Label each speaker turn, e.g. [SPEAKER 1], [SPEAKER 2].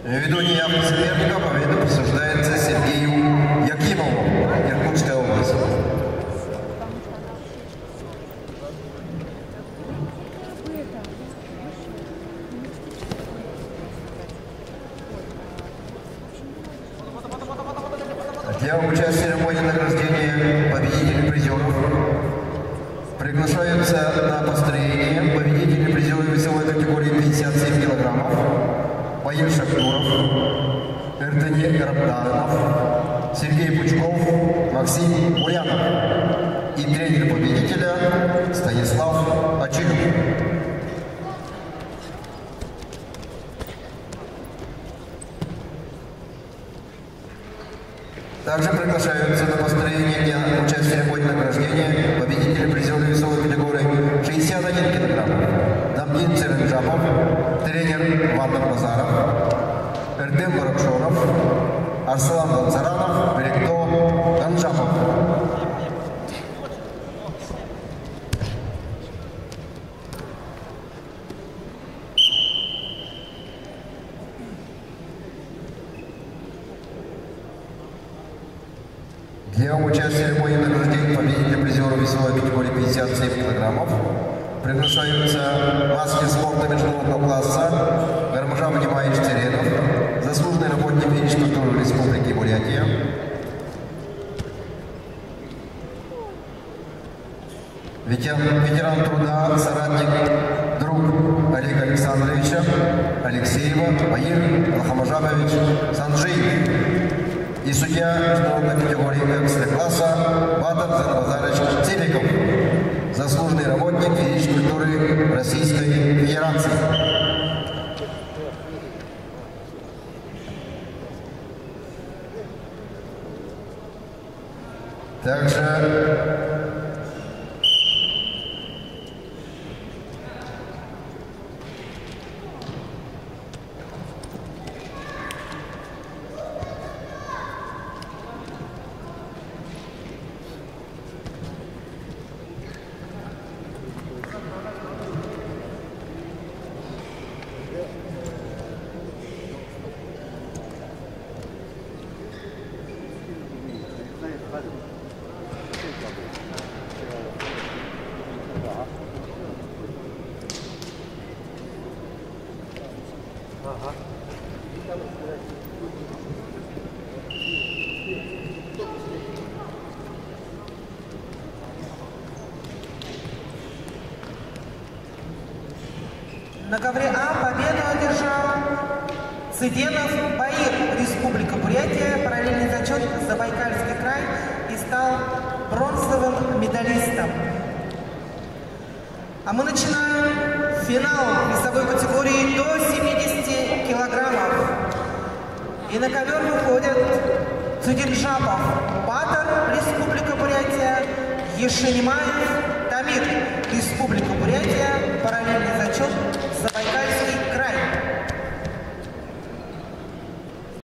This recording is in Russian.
[SPEAKER 1] Ввиду неявки соперника победа присуждается Сергею Якимову, Иркутская область. Для участия в церемонии награждения победителей призеров приглашаются на построение победители призеров весовой категории 57 килограммов Баир Шахтуров, Эрдене Рабданов, Сергей Пучков, Максим Ульянов и тренер победителя Станислав Очилев. Также приглашаются на построение для участия в церемонии награждения победители призеров весовой категории 61 кг. Дамдин Церенджапов, тренер Вардан Базаров, Эрдем Баракшоров, Арслан Данцаранов, Беректо Ганжапов. Для участия в церемонии награждения победителей призеров весовой категории 57 килограммов приглашаются мастер спорта международного класса Гармажан Внимаевич Теренов, заслуженный работник физической культуры Республики Бурятия, ветеран труда, соратник, друг Олега Александровича Алексеева Баир Алхамажабович Санджиев и судья международной категории экстра-класса Батар Занбазарович Цепиков, заслуженный работник физической культуры Российской Федерации. Также
[SPEAKER 2] на ковре А победу одержал Цыденов Баир, Республика Бурятия, параллельный зачет Забайкальский край, и стал бронзовым медалистом. А мы начинаем финал весовой категории до 70 килограммов. И на ковер выходят Цудинжапов Батар, Республика Бурятия, Ешенимаев